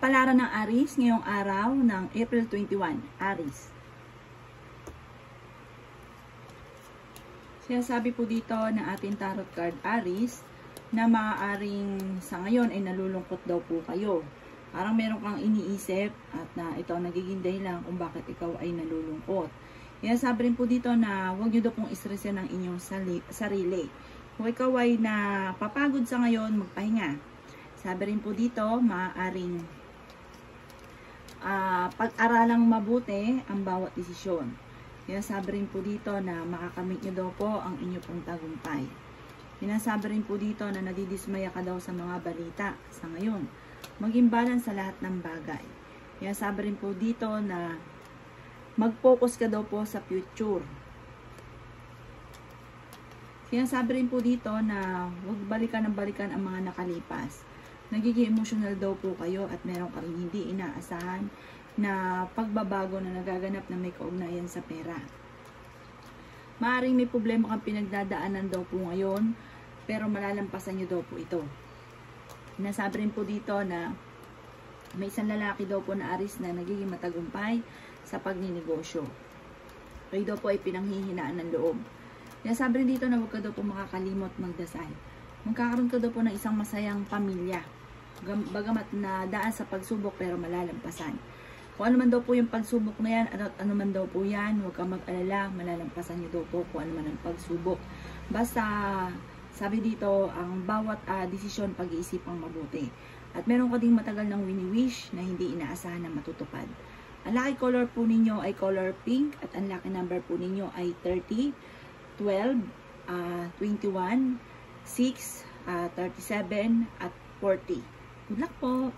Kapalaran ng Aries ngayong araw ng April 21, Aries. Sinasabi po dito ng ating tarot card Aries na maaaring sa ngayon ay nalulungkot daw po kayo. Parang meron kang iniisip at na ito ang nagiging dahilan kung bakit ikaw ay nalulungkot. Sinasabi rin po dito na huwag nyo daw pong istresan ng inyong sarili. Kung ikaw ay napapagod sa ngayon, magpahinga. Sabi rin po dito, maaaring pag-aralang mabuti ang bawat desisyon. Sinasabi rin po dito na makakamit nyo daw po ang inyong pong tagumpay. Sinasabi rin po dito na nadidismaya ka daw sa mga balita sa ngayon. Maging balance sa lahat ng bagay. Sinasabi rin po dito na mag-focus ka daw po sa future. Sinasabi rin po dito na huwag balikan ng balikan ang mga nakalipas. Nagiging emotional daw po kayo at meron kang hindi inaasahan na pagbabago na nagaganap na may kaugnayan sa pera. Maaaring may problema kang pinagdadaanan daw po ngayon, pero malalampasan nyo daw po ito. Nasabi rin po dito na may isang lalaki daw po na Aries na nagiging matagumpay sa pagninegosyo. Kayo daw po ay pinanghihinaan ng loob. Nasabi rin dito na huwag ka daw po makakalimot magdasal. Magkakaroon ka daw po ng isang masayang pamilya. Bagamat na daan sa pagsubok pero malalampasan. Kung ano man daw po yung pagsubok na yan, ano man daw po yan, huwag kang mag-alala, malalampasan niyo daw po kung ano man ang pagsubok. Basta, sabi dito, ang bawat desisyon pag-iisipang mabuti. At meron ka ding matagal ng wini-wish na hindi inaasahan na matutupad. Ang lucky color po ninyo ay color pink at ang lucky number po ninyo ay 30, 12, 21, 6, 37, at 40. Good luck po!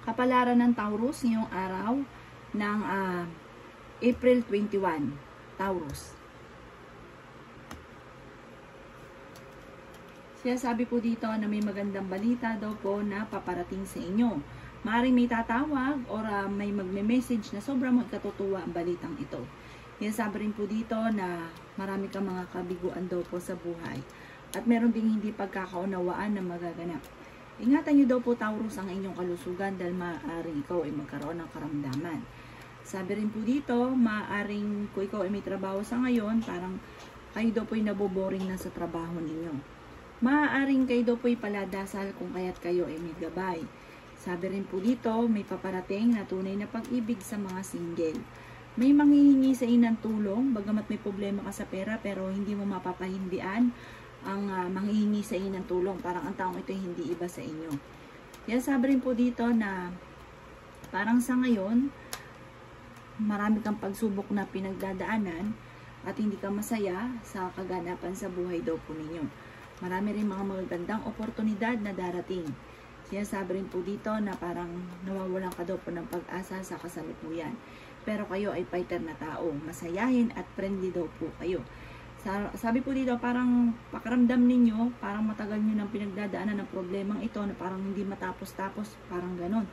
Kapalaran ng Taurus ngayong araw ng April 21, Taurus. Sinasabi po dito na may magandang balita daw po na paparating sa inyo. Maaaring may tatawag or may magme-message na sobrang magkatutuwa ang balitang ito. Sinasabi rin po dito na marami kang mga kabiguan daw po sa buhay. At meron ding hindi pagkakaunawaan na magaganap. Ingatan nyo daw po Taurus ang inyong kalusugan dahil maaaring ikaw ay magkaroon ng karamdaman. Sabi rin po dito, maaaring kung ikaw ay may trabaho sa ngayon, parang kayo daw po ay naboboring na sa trabaho ninyo. Maaaring kayo daw po ay paladasal kung kaya't kayo ay may gabay. Sabi rin po dito, may paparating na tunay na pag-ibig sa mga single. May manghihingi sa inang tulong, bagamat may problema ka sa pera pero hindi mo mapapahindian ang manghihingi sa inyo ng tulong. Parang ang taong ito hindi iba sa inyo. Kaya sabi rin po dito na parang sa ngayon, marami kang pagsubok na pinagdadaanan at hindi ka masaya sa kaganapan sa buhay daw po ninyo. Marami rin mga magagandang oportunidad na darating. Sinasabi rin po dito na parang nawawalan ka daw po ng pag-asa sa kasalukuyan. Pero kayo ay fighter na tao. Masayahin at friendly daw po kayo. Sabi po dito, parang pakaramdam ninyo, parang matagal nyo nang pinagdadaanan ng problemang ito na parang hindi matapos-tapos, parang ganon.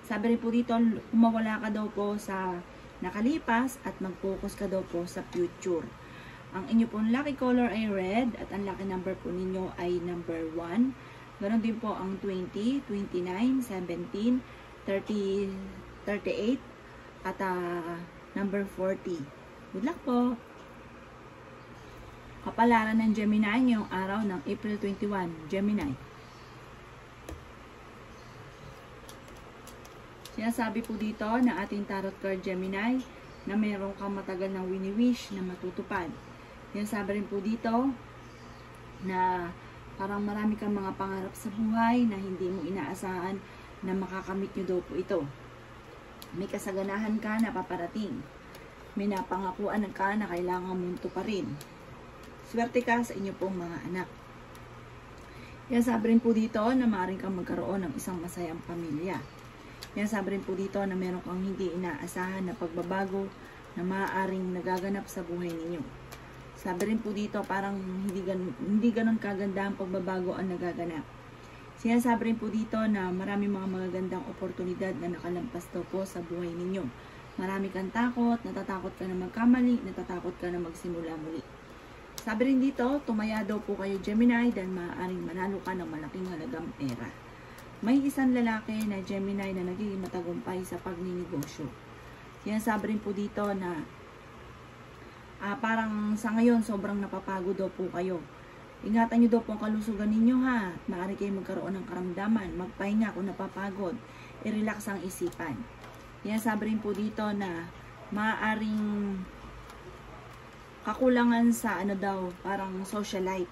Sabi rin po dito, kumawala ka daw po sa nakalipas at mag-focus ka daw po sa future. Ang inyo pong lucky color ay red at ang lucky number po ninyo ay number 1. Ganon din po ang 20, 29, 17, 30, 38 at number 40. Good luck po! Kapalaran ng Gemini ngayong araw ng April 21, Gemini. Sinasabi po dito na ating tarot card Gemini na mayroon kang matagal ng wini-wish na matutupad. Sinasabi rin po dito na parang marami kang mga pangarap sa buhay na hindi mo inaasahan na makakamit nyo daw po ito. May kasaganahan ka na paparating. May napangakuan ka na kailangan mong tuparin. Swerte ka sa inyo pong mga anak. Kaya sabi rin po dito na maaaring kang magkaroon ng isang masayang pamilya. Kaya sabi rin po dito na meron kang hindi inaasahan na pagbabago na maaaring nagaganap sa buhay ninyo. Sabi rin po dito parang hindi ganun kaganda ang pagbabago ang nagaganap. Sinasabi rin po dito na marami mga magagandang oportunidad na nakalampas daw po sa buhay ninyo. Marami kang takot, natatakot ka na magkamali, natatakot ka na magsimula muli. Sabi rin dito, tumaya daw po kayo Gemini dahil maaaring manalo ka ng malaking halagang pera. may isang lalaki na Gemini na nagiging matagumpay sa pagninegosyo. Sinasabi rin po dito na parang sa ngayon sobrang napapagod daw po kayo. Ingatan nyo daw po ang kalusugan ninyo ha. Maaari kayo magkaroon ng karamdaman, magpahinga kung napapagod, i-relax ang isipan. Sinasabi rin po dito na maaaring kakulangan sa parang social life.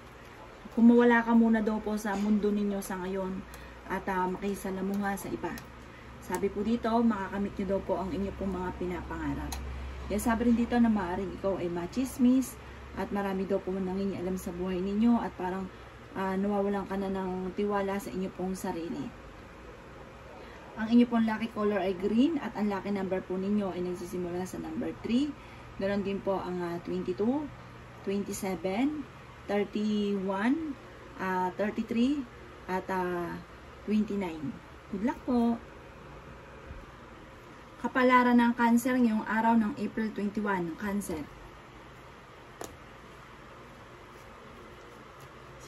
Kumawala ka muna daw po sa mundo ninyo sa ngayon at makisalamuha sa iba. Sabi po dito, makakamit nyo daw po ang inyo pong mga pinapangarap. Kaya sabi rin dito na maaaring ikaw ay machismis at marami daw po nangingialam sa buhay ninyo at parang nawawalan ka na ng tiwala sa inyo pong sarili. Ang inyo pong lucky color ay green at ang lucky number po ninyo ay nagsisimula sa number 3. Ganon din po ang 22, 27, 31, 33 at 29. Good luck po! Kapalaran ng Cancer ngayong araw ng April 21, Cancer.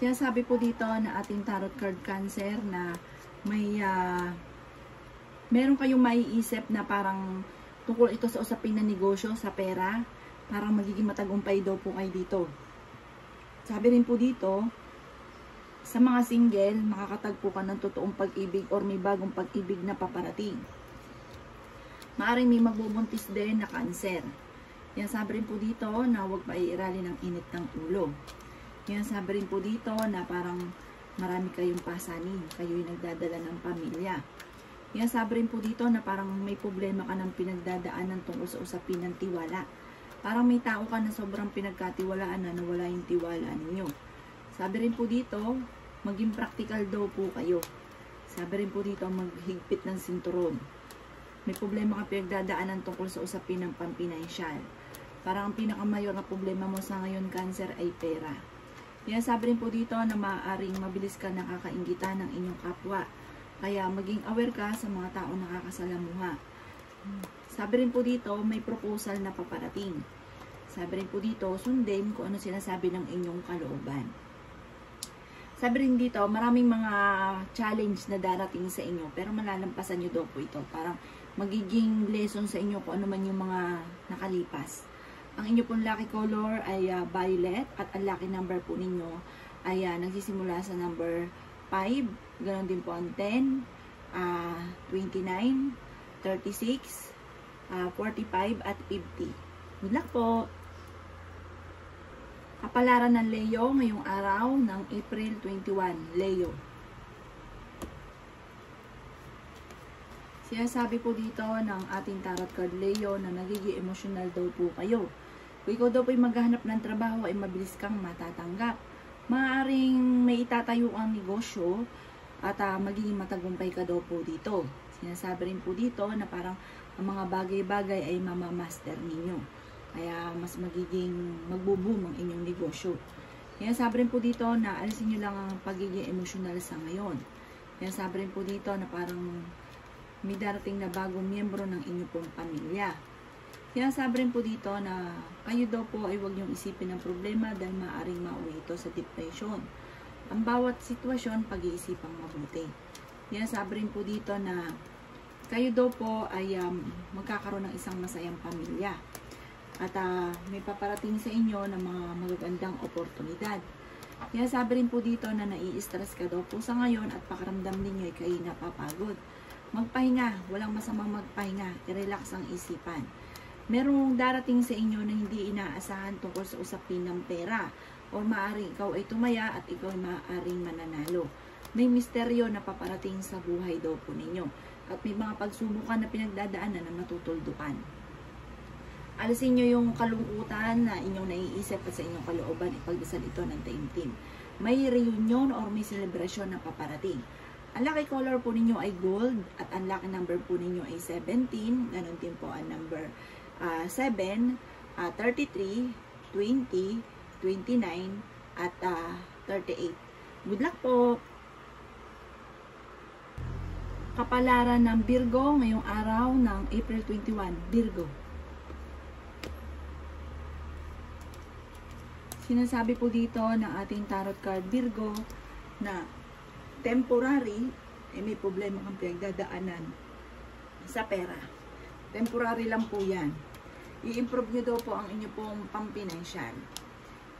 Sinasabi po dito na ating tarot card Cancer na meron kayong maiisip na parang tungkol ito sa usapin ng negosyo, sa pera, parang magiging matagumpay daw po kayo dito. Sabi rin po dito, sa mga single, makakatagpo ka ng totoong pag-ibig or may bagong pag-ibig na paparating. Maaring may magbubuntis din na Cancer. Yan sabi rin po dito na huwag maiirali ng init ng ulo. Yan sabi rin po dito na parang marami kayong pasanin. Kayo'y nagdadala ng pamilya. Yan sabi rin po dito na parang may problema ka ng pinagdadaanan tungkol sa usapin ng tiwala. Parang may tao ka na sobrang pinagkatiwalaan na nawala yung tiwala ninyo. Sabi rin po dito, maging practical daw po kayo. Sabi rin po dito, maghigpit ng sinturon. May problema ka pinagdadaanan tungkol sa usapin ng pampinansyal. Parang ang pinakamayor na problema mo sa ngayon, Cancer, ay pera. Yan sabi rin po dito na maaaring mabilis ka nakakainggitan ng inyong kapwa. Kaya maging aware ka sa mga tao nakakasalamuha. Sabi rin po dito, may proposal na paparating. Sabi rin po dito, sundin kung ano sinasabi ng inyong kalooban. Sabi rin dito, maraming mga challenge na darating sa inyo, pero malalampasan nyo daw po ito. Parang magiging lesson sa inyo kung ano man yung mga nakalipas. Ang inyo pong lucky color ay violet at ang lucky number po ninyo ay nagsisimula sa number 5. Ganon din po ang 10, 29, 36, 45 at 50. Good luck po! Kapalaran ng Leo ngayong araw ng April 21, Leo. Sinasabi po dito ng ating tarot card Leo na nagiging emotional daw po kayo. Kung ikaw daw po ay maghahanap ng trabaho ay mabilis kang matatanggap. Maaaring may itatayo ang negosyo at magiging matagumpay ka daw po dito. Sinasabi rin po dito na parang ang mga bagay-bagay ay mamamaster ninyo. Kaya mas magiging magbo-boom ang inyong negosyo. Kaya sabi rin po dito na alisin nyo lang ang pagiging emosyonal sa ngayon. Kaya sabi rin po dito na parang may darating na bagong miyembro ng inyong pong pamilya. Kaya sabi rin po dito na kayo daw po ay huwag niyong isipin ang problema dahil maaaring mauwi ito sa depression. Ang bawat sitwasyon pag-iisipang mabuti. Kaya sabi rin po dito na kayo daw po ay magkakaroon ng isang masayang pamilya. At may paparating sa inyo ng mga magagandang oportunidad. Kaya sabi rin po dito na nai-stress ka daw po sa ngayon at pakaramdam ninyo ay kayo napapagod. Magpahinga, walang masamang magpahinga, i-relax ang isipan. Merong darating sa inyo na hindi inaasahan tungkol sa usapin ng pera o maaaring ikaw ay tumaya at ikaw ay maaaring mananalo. May misteryo na paparating sa buhay daw po ninyo at may mga pagsubukan na pinagdadaanan na matutuldukan. Alisin nyo yung kalungkutan na inyong naiisip at sa inyong kalooban, ipagdasal ito ng taimtim. May reunion or may celebration na paparating. Ang lucky color po ninyo ay gold at ang lucky number po ninyo ay 17. Ganon din po ang number 7, 33, 20, 29 at 38. Good luck po! Kapalaran ng Virgo ngayong araw ng April 21, Virgo. Sinasabi po dito ng ating tarot card Virgo na temporary, ay may problema kang pinagdadaanan sa pera. Temporary lang po yan. I-improve nyo daw po ang inyo pong pampinansyal.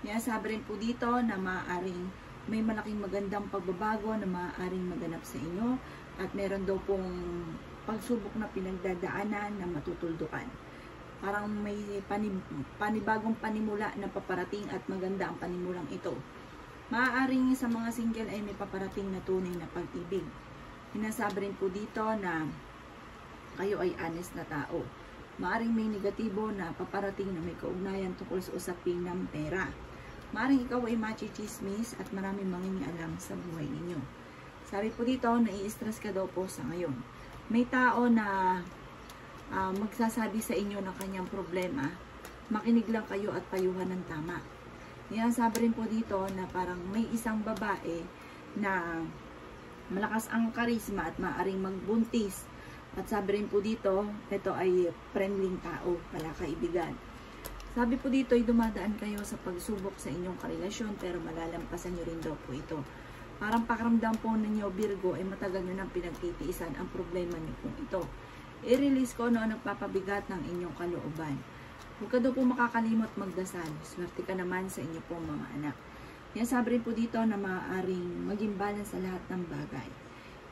Yan, sabi rin po dito na maaaring may malaking magandang pagbabago na maaaring maganap sa inyo at meron daw pong pagsubok na pinagdadaanan na matutuldukan. Parang may panibagong panimula na paparating at maganda ang panimulang ito. Maaaring sa mga single ay may paparating na tunay na pag-ibig. Sinasabi rin po dito na kayo ay honest na tao. Maaaring may negatibo na paparating na may kaugnayan tungkol sa usaping ng pera. Maaaring ikaw ay machichismis at maraming mangingialam sa buhay ninyo. Sabi po dito, nai-stress ka daw po sa ngayon. May tao na magsasabi sa inyo ng kanyang problema, makinig lang kayo at payuhan ng tama. Yan, sabi rin po dito na parang may isang babae na malakas ang karisma at maaaring magbuntis. At sabi rin po dito, ito ay friendly tao, pala kaibigan. Sabi po dito ay dumadaan kayo sa pagsubok sa inyong karelasyon pero malalampasan nyo rin daw po ito. Parang pakiramdam po ninyo, Virgo, ay matagal nyo nang pinagtitiisan ang problema nyo po ito. I-release ko ano ang nagpapabigat ng inyong kalooban. Huwag ka daw po makakalimot magdasal. Swerte ka naman sa inyo pong mga anak. Yan, sabi rin po dito na maaaring maging balance sa lahat ng bagay.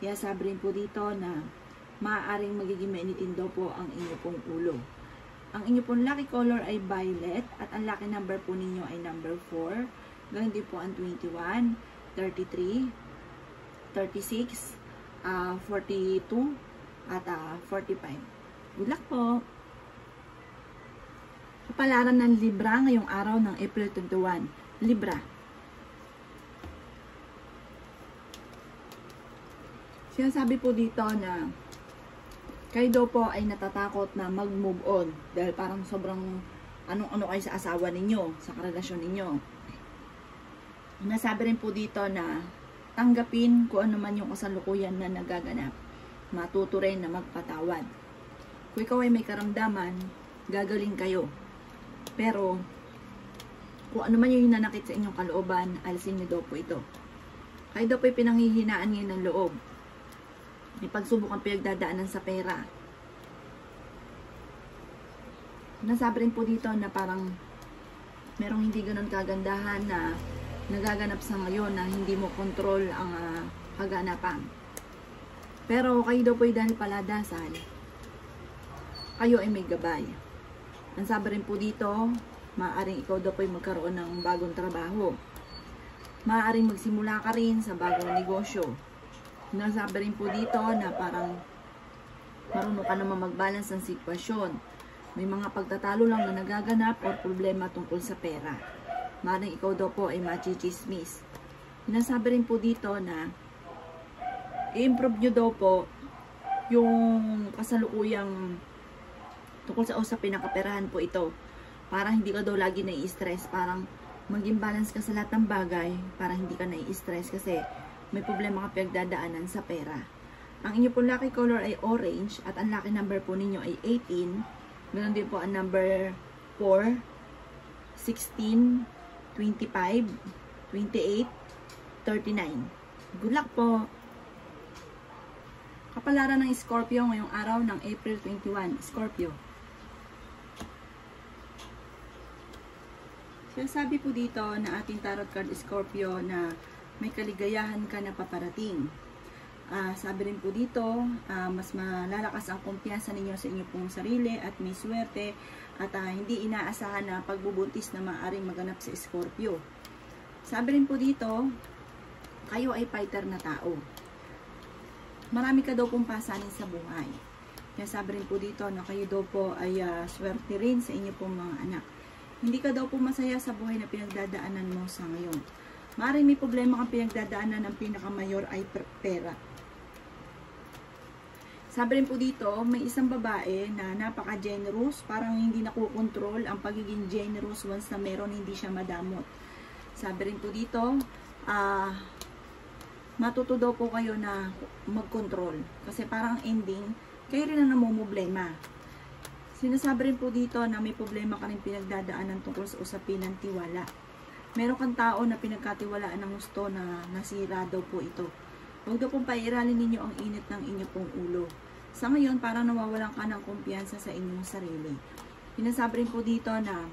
Yan, sabi rin po dito na maaaring magiging mainitin daw po ang inyo pong ulo. Ang inyo pong lucky color ay violet at ang lucky number po ninyo ay number 4. Ganun din po ang 21, 33, 36, 42, at 45. Good luck po! Kapalaran ng Libra ngayong araw ng April 21. Libra. Sinasabi po dito na kayo daw po ay natatakot na mag-move on dahil parang sobrang anong-ano kayo sa asawa ninyo, sa karelasyon ninyo. Nasabi rin po dito na tanggapin kung ano man yung kasalukuyan na nagaganap. Matuto rin na magpatawad. Kung ikaw ay may karamdaman, gagaling kayo. Pero kung ano man yung nanakit sa inyong kalooban, alisin niyo daw po ito. Kayo daw po ay pinanghihinaan ngayon ng loob. May pagsubok ang pinagdadaanan sa pera. Nasabi rin po dito na parang merong hindi ganun kagandahan na nagaganap sa ngayon na hindi mo control ang kaganapan. Pero kayo daw po ay dahil paladasal, kayo ay may gabay. Ang sabi rin po dito, maaaring ikaw daw po ay magkaroon ng bagong trabaho. Maaaring magsimula ka rin sa bagong negosyo. Nasabi rin po dito na parang marunong ka naman mag-balance ng sitwasyon. May mga pagtatalo lang na nagaganap o problema tungkol sa pera. Maaaring ikaw daw po ay machichismis. Nasabi rin po dito na i-improve nyo daw po yung kasalukuyang tungkol sa usapin ng kaperahan po ito. Parang hindi ka daw lagi nai-stress. Parang maging balance ka sa lahat ng bagay para hindi ka nai-stress kasi may problema ka pinagdadaanan sa pera. Ang inyo po lucky color ay orange at ang lucky number po ninyo ay 18. Ganoon din po ang number 4, 16, 25, 28, 39. Good luck po! Kapalaran ng Scorpio ngayong araw ng April 21. Scorpio. Sinasabi po dito na ating tarot card Scorpio na may kaligayahan ka na paparating. Sabi rin po dito, mas malalakas ang kumpiyansa ninyo sa inyo pong sarili at may swerte at hindi inaasahan na pagbubuntis na maaaring maganap sa Scorpio. Sabi rin po dito, kayo ay fighter na tao. Marami ka daw pong pasanin sa buhay. Kaya sabi rin po dito na kayo daw po ay swerte rin sa inyo pong mga anak. Hindi ka daw po masaya sa buhay na pinagdadaanan mo sa ngayon. Maaaring may problema kang pinagdadaanan, ang pinakamayor ay pera. Sabi rin po dito, may isang babae na napaka-generous, parang hindi nakukontrol ang pagiging generous once na meron, hindi siya madamot. Sabi rin po dito, matuto daw po kayo na mag-control. Kasi parang ending, kayo rin ang namumblema. Sinasabi rin po dito na may problema ka rin pinagdadaanan tungkol sa usapin ng tiwala. Meron kang tao na pinagkatiwalaan ng gusto na nasira daw po ito. Huwag daw pong pairalin ninyo ang init ng inyo pong ulo. Sa ngayon, parang nawawalan ka ng kumpiyansa sa inyong sarili. Pinasabi rin po dito na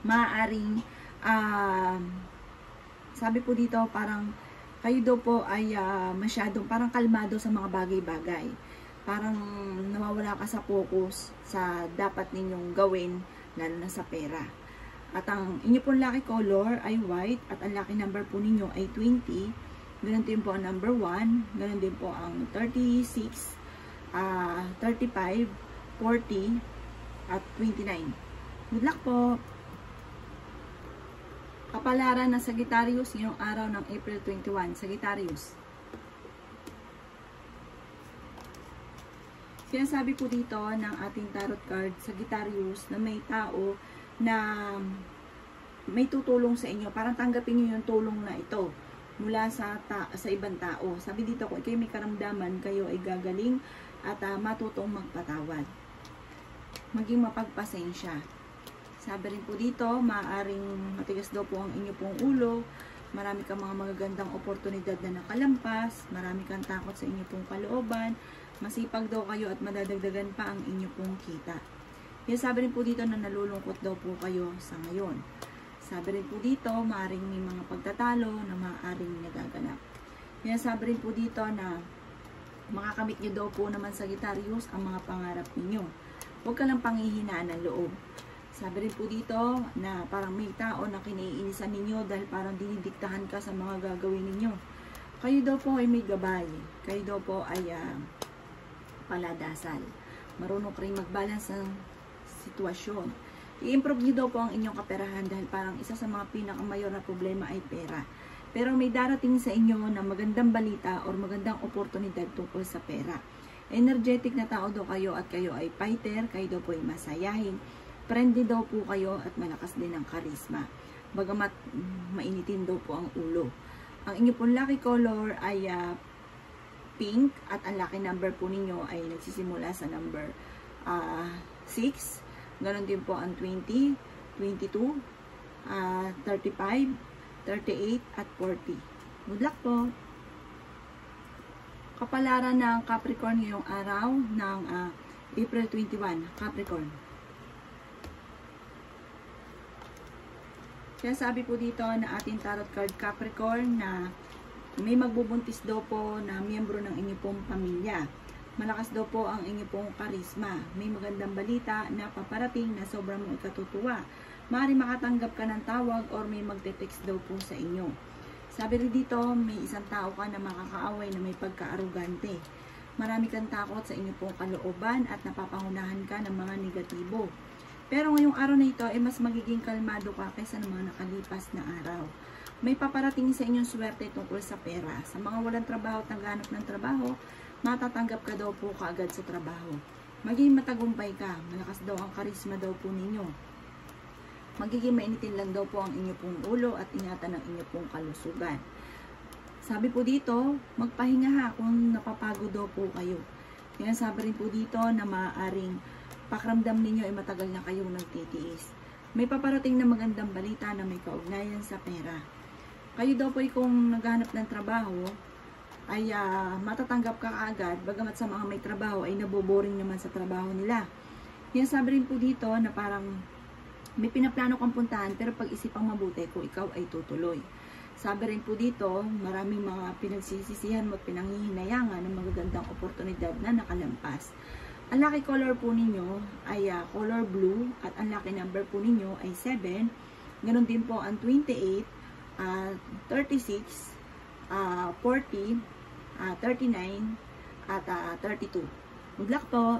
maaaring, sabi po dito, parang kayo daw po ay masyadong parang kalmado sa mga bagay-bagay. Parang nawawala ka sa focus sa dapat ninyong gawin, lalo na sa pera. At ang inyo pong lucky color ay white at ang lucky number po ninyo ay 20. Ganun din po ang number 1. Ganun din po ang 36, 35, 40, at 29. Good luck po! Kapalaran ng Sagittarius ngayong araw ng April 21. Sagittarius. Sinasabi po dito ng ating tarot card, Sagittarius, na may tao na may tutulong sa inyo. Parang tanggapin nyo yung tulong na ito mula sa ibang tao. Sabi dito, kung kayo may karamdaman, kayo ay gagaling at matutong magpatawad. Maging mapagpasensya. Sabi rin po dito, maaaring matigas daw po ang inyo pong ulo, marami kang mga magagandang oportunidad na nakalampas, marami kang takot sa inyo pong kalooban, masipag daw kayo at madadagdagan pa ang inyo pong kita. Kaya sabi rin po dito na nalulungkot daw po kayo sa ngayon. Sabi rin po dito, maaaring may mga pagtatalo na maaaring nagaganap. Kaya sabi rin po dito na makakamit nyo daw po naman Sagittarius ang mga pangarap ninyo. Huwag ka lang panghihinaan ng loob. Sabi rin po dito na parang may tao na kiniinisan ninyo dahil parang dinidiktahan ka sa mga gagawin ninyo. Kayo daw po ay may gabay. Kayo daw po ay paladasal. Marunong kayo mag-balance ng sitwasyon. I-improve nyo daw po ang inyong kaperahan dahil parang isa sa mga pinakamayor na problema ay pera. Pero may darating sa inyo na magandang balita or magandang oportunidad tungkol sa pera. Energetic na tao daw kayo at kayo ay fighter, kayo daw po ay masayahin. Friendly daw po kayo at malakas din ang karisma. Bagamat mainitin daw po ang ulo. Ang inyo pong lucky color ay pink at ang lucky number po ninyo ay nagsisimula sa number 6. Ganon din po ang 20, 22, 35, 38 at 40. Good luck po! Kapalaran ng Capricorn ngayong araw ng April 21. Capricorn. Kaya sabi po dito na ating tarot card Capricorn na may magbubuntis daw po na miyembro ng inyong pong pamilya. Malakas daw po ang inyong pong karisma. May magandang balita na paparating na sobrang mong ikatutuwa. Maaaring makatanggap ka ng tawag or may magte-text daw po sa inyo. Sabi rin dito, may isang tao ka na makakaaway na may pagka-arugante. Marami kang takot sa inyong pong kalooban at napapangunahan ka ng mga negatibo. Pero ngayong araw na ito ay mas magiging kalmado ka kaysa ng mga nakalipas na araw. May paparating sa inyong swerte tungkol sa pera. Sa mga walang trabaho at naghahanap ng trabaho, matatanggap ka daw po kaagad sa trabaho. Maging matagumpay ka. Malakas daw ang karisma daw po ninyo. Magiging mainitin lang daw po ang inyo pong ulo at ingatan ng inyo pong kalusugan. Sabi po dito, magpahinga ha kung napapagod daw po kayo. Kaya sabi rin po dito na maaaring pakiramdam ninyo ay matagal na kayong nagtitiis. May paparating na magandang balita na may kaugnayan sa pera. Kayo daw po ay kung naghahanap ng trabaho, ay matatanggap ka kaagad, bagamat sa mga may trabaho ay naboboring naman sa trabaho nila. Kaya sabi rin po dito na parang may pinaplano kang puntahan pero pag-isipang mabuti kung ikaw ay tutuloy. Sabi rin po dito, maraming mga pinagsisisihan mo at pinanghihinayangan ng magagandang oportunidad na nakalampas. Ang lucky color po ninyo ay color blue at ang lucky number po ninyo ay 7. Ganon din po ang 28, 36, 40, 39, at 32. Good luck po!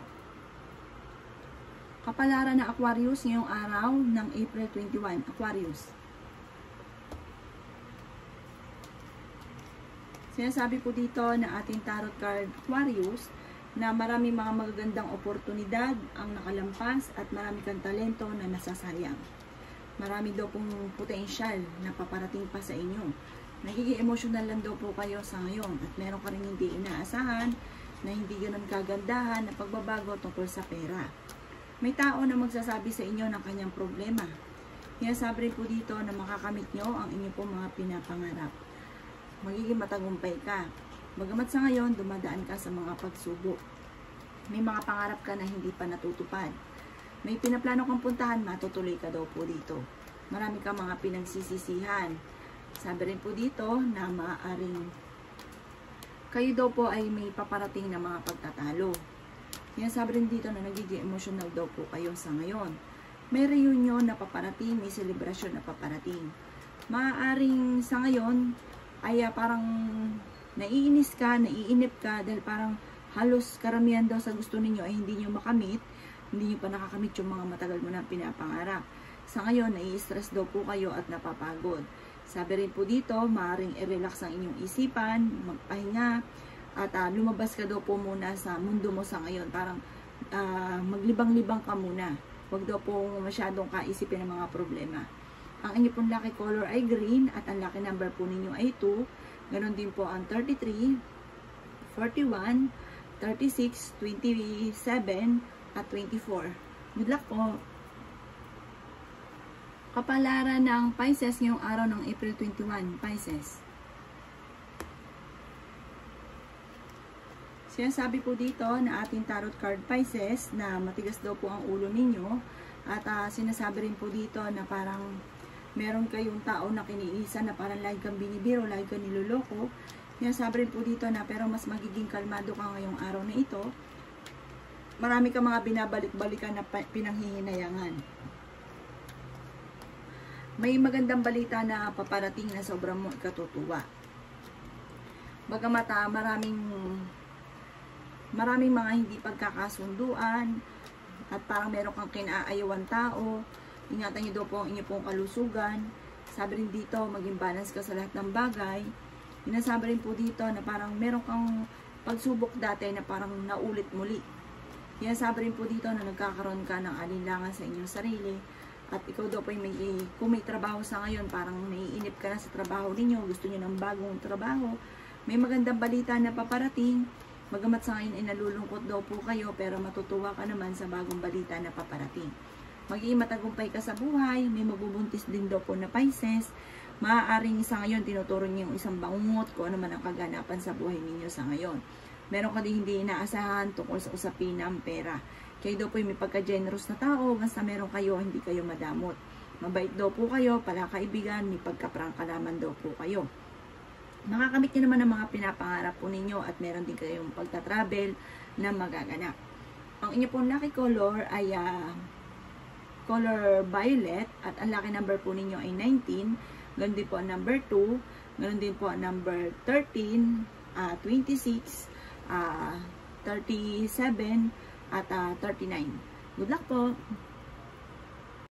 Kapalaran na Aquarius ngayong araw ng April 21. Aquarius. Sinasabi po dito na ating tarot card Aquarius na marami mga magagandang oportunidad ang nakalampas at marami kang talento na nasasayang. Marami daw pong potensyal na paparating pa sa inyo. Nagiging emotional lang daw po kayo sa ngayon at meron ka rin hindi inaasahan na hindi ganun kagandahan na pagbabago tungkol sa pera. May tao na magsasabi sa inyo ng kanyang problema. Kaya sabi rin po dito na makakamit nyo ang inyong pong mga pinapangarap. Magiging matagumpay ka. Bagamat sa ngayon, dumadaan ka sa mga pagsubok. May mga pangarap ka na hindi pa natutupad. May pinaplano kang puntahan, matutuloy ka daw po dito. Marami kang mga pinagsisisihan. Sabi rin po dito na maaaring kayo daw po ay may paparating na mga pagtatalo. Yan, sabi rin dito na nagiging emotional daw po kayo sa ngayon. May reunion na paparating, may celebration na paparating. Maaaring sa ngayon ay parang naiinis ka, naiinip ka dahil parang halos karamihan daw sa gusto ninyo ay hindi nyo makamit. Hindi nyo pa nakakamit yung mga matagal mo na pinapangarap. Sa ngayon, nai-stress daw po kayo at napapagod. Sabi rin po dito, maaaring i-relax ang inyong isipan, magpahinga, at lumabas ka daw po muna sa mundo mo sa ngayon. Parang maglibang-libang ka muna. Huwag daw po masyadong kaisipin ng mga problema. Ang inyong pong lucky color ay green at ang lucky number po ninyo ay 2. Ganon din po ang 33, 41, 36, 27, at 24. Good luck po! Kapalaran ng Pisces ngayong araw ng April 21, Pisces. Sinasabi po dito na ating tarot card Pisces na matigas daw po ang ulo ninyo at sinasabi rin po dito na parang meron kayong tao na kiniisa na parang lagi kang binibiro, lagi kang niloloko. Sinasabi rin po dito na pero mas magiging kalmado ka ngayong araw na ito. Marami kang mga binabalik-balikan na pinanghihinayangan. May magandang balita na paparating na sobrang mo ikatutuwa. Bagamat maraming mga hindi pagkakasunduan at parang meron kang kinaayawan tao, ingatan niyo daw po ang inyong pong kalusugan. Sabi rin dito, maging balance ka sa lahat ng bagay. Sinasabi rin po dito na parang meron kang pagsubok dati na parang naulit muli. Sinasabi rin po dito na nagkakaroon ka ng alinlangan sa inyong sarili. At ikaw daw po kung may trabaho sa ngayon, parang naiinip ka na sa trabaho ninyo, gusto niyo ng bagong trabaho. May magandang balita na paparating. Bagamat sa ngayon ay nalulungkot daw po kayo, pero matutuwa ka naman sa bagong balita na paparating. Magiging matagumpay ka sa buhay, may magbubuntis din daw po na Pisces. Maaaring sa ngayon tinuturo niyo yung isang bangungot kung ano man ang kaganapan sa buhay ninyo sa ngayon. Meron ka din hindi inaasahan tungkol sa usapin ng pera. Kayo daw po may pagka-generous na tao, basta meron kayo, hindi kayo madamot. Mabait daw po kayo, palakaibigan, may pagkaprangkalaman daw po kayo. Makakamit nyo naman ang mga pinapangarap po ninyo at meron din kayong pagta-travel na magaganap. Ang inyo pong lucky color ay color violet at ang lucky number po ninyo ay 19. Ganun din po ang number 2. Ganun din po ang number 13, 26, 37, at 39. Good luck po!